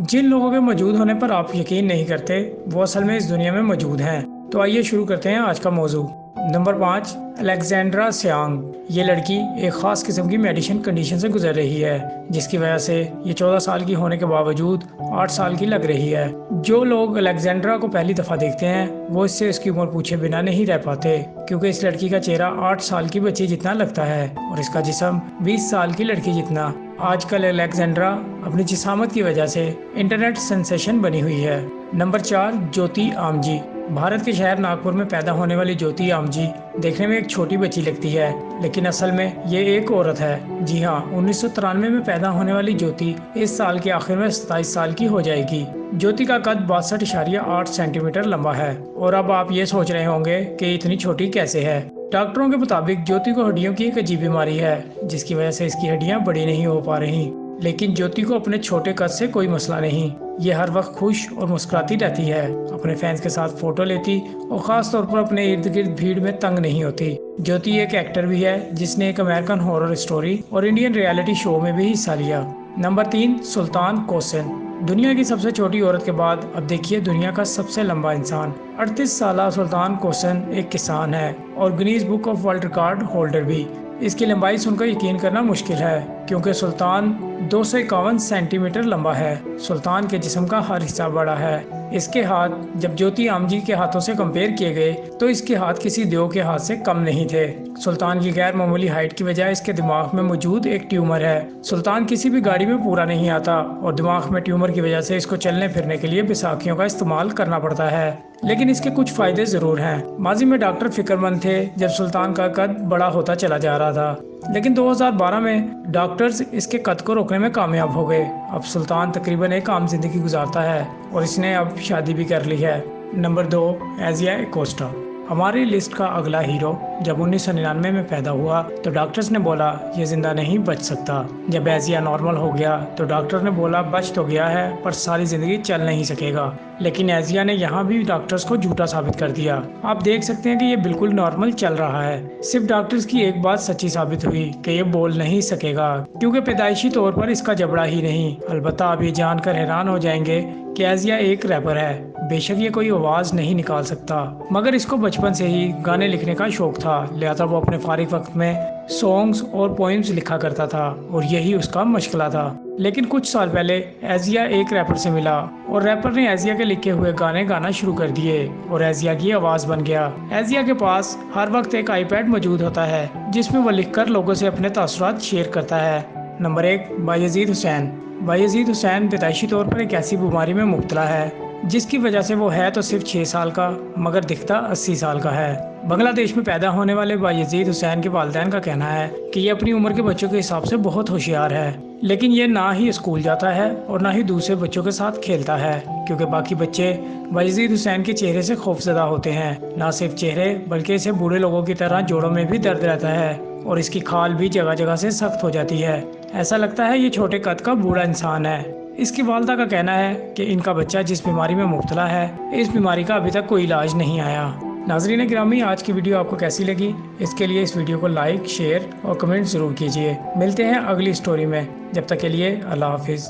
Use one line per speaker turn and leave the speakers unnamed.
जिन लोगों के मौजूद होने पर आप यकीन नहीं करते वो असल में इस दुनिया में मौजूद हैं। तो आइए शुरू करते हैं आज का मौजू। Number 5, Alexandra Siang. ये लड़की एक ख़ास किस्म की मेडिसिन कंडीशन से गुजर रही है, जिसकी वजह से ये 14 साल की होने के बावजूद 8 साल की लग रही है। जो लोग अलेक्जेंड्रा को पहली दफ़ा देखते हैं वो इससे इसकी उम्र पूछे बिना नहीं रह पाते, क्योंकि इस लड़की का चेहरा 8 साल की बच्ची जितना लगता है और इसका जिस्म 20 साल की लड़की जितना। आजकल अलेक्जेंड्रा अपनी जिसामत की वजह से इंटरनेट सेंसेशन बनी हुई है। नंबर 4, ज्योति आमजी। भारत के शहर नागपुर में पैदा होने वाली ज्योति आमजी देखने में एक छोटी बच्ची लगती है, लेकिन असल में ये एक औरत है। जी हाँ, 1993 में पैदा होने वाली ज्योति इस साल के आखिर में 27 साल की हो जाएगी। ज्योति का कद 62.8 सेंटीमीटर लंबा है। और अब आप ये सोच रहे होंगे कि इतनी छोटी कैसे है। डॉक्टरों के मुताबिक ज्योति को हड्डियों की एक अजीब बीमारी है, जिसकी वजह से इसकी हड्डियां बड़ी नहीं हो पा रही। लेकिन ज्योति को अपने छोटे कद से कोई मसला नहीं। ये हर वक्त खुश और मुस्कुराती रहती है, अपने फैंस के साथ फोटो लेती और ख़ास तौर पर अपने इर्द गिर्द भीड़ में तंग नहीं होती। ज्योति एक एक्टर भी है, जिसने एक अमेरिकन हॉरर स्टोरी और इंडियन रियलिटी शो में भी हिस्सा लिया। नंबर 3, सुल्तान कोसन। दुनिया की सबसे छोटी औरत के बाद अब देखिए दुनिया का सबसे लंबा इंसान। 38 साल सुल्तान कोसन एक किसान है और Guinness book of world record holder भी। इसकी लंबाई सुनकर यकीन करना मुश्किल है, क्योंकि सुल्तान 251 सेंटीमीटर लंबा है। सुल्तान के जिस्म का हर हिस्सा बड़ा है। इसके हाथ जब ज्योति आमजी के हाथों से कंपेयर किए गए तो इसके हाथ किसी देव के हाथ से कम नहीं थे। सुल्तान की गैर मामूली हाइट की वजह इसके दिमाग में मौजूद एक ट्यूमर है। सुल्तान किसी भी गाड़ी में पूरा नहीं आता और दिमाग में ट्यूमर की वजह से इसको चलने फिरने के लिए बैसाखियों का इस्तेमाल करना पड़ता है। लेकिन इसके कुछ फायदे जरूर हैं। माजी में डॉक्टर फिक्रमंद थे जब सुल्तान का कद बड़ा होता चला जा रहा था, लेकिन 2012 में डॉक्टर्स इसके कद को रोकने में कामयाब हो गए। अब सुल्तान तकरीबन एक आम जिंदगी गुजारता है और इसने अब शादी भी कर ली है। Number 2, Asia Acosta. हमारी लिस्ट का अगला हीरो जब 1999 में पैदा हुआ तो डॉक्टर्स ने बोला ये जिंदा नहीं बच सकता। जब एजिया नॉर्मल हो गया तो डॉक्टर ने बोला बच तो गया है पर सारी जिंदगी चल नहीं सकेगा। लेकिन एजिया ने यहाँ भी डॉक्टर्स को झूठा साबित कर दिया। आप देख सकते हैं कि ये बिल्कुल नॉर्मल चल रहा है। सिर्फ डॉक्टर्स की एक बात सच्ची साबित हुई कि ये बोल नहीं सकेगा, क्योंकि पैदाइशी तौर पर इसका जबड़ा ही नहीं। अलबत्ता आप ये जानकर हैरान हो जाएंगे कि एजिया एक रैपर है। बेशक ये कोई आवाज़ नहीं निकाल सकता, मगर इसको बचपन से ही गाने लिखने का शौक था, लिहाजा वो अपने फारिग वक्त में सॉन्ग्स और पोइम्स लिखा करता था और यही उसका मशगला था। लेकिन कुछ साल पहले एजिया एक रैपर से मिला और रैपर ने एजिया के लिखे हुए गाने गाना शुरू कर दिए और एजिया की आवाज़ बन गया। एजिया के पास हर वक्त एक आईपैड मौजूद होता है, जिसमें वो लिखकर लोगों से अपने तासुरात शेयर करता है। नंबर 1, बायजीद हुसैन। बायजीद हुसैन पैदाइशी तौर पर एक ऐसी बीमारी में मुब्तला है जिसकी वजह से वो है तो सिर्फ 6 साल का, मगर दिखता 80 साल का है। बांग्लादेश में पैदा होने वाले बायजीद हुसैन के वालिदैन का कहना है कि ये अपनी उम्र के बच्चों के हिसाब से बहुत होशियार है, लेकिन ये ना ही स्कूल जाता है और ना ही दूसरे बच्चों के साथ खेलता है, क्योंकि बाकी बच्चे बायजीद हुसैन के चेहरे से खौफजदा होते हैं। ना सिर्फ चेहरे बल्कि इसे बूढ़े लोगों की तरह जोड़ों में भी दर्द रहता है और इसकी खाल भी जगह जगह से सख्त हो जाती है। ऐसा लगता है ये छोटे कद का बूढ़ा इंसान है। इसकी वालदा का कहना है कि इनका बच्चा जिस बीमारी में मुब्तला है, इस बीमारी का अभी तक कोई इलाज नहीं आया। नाज़रीन गिरामी, आज की वीडियो आपको कैसी लगी? इसके लिए इस वीडियो को लाइक, शेयर और कमेंट ज़रूर कीजिए। मिलते हैं अगली स्टोरी में। जब तक के लिए अल्लाह हाफिज़।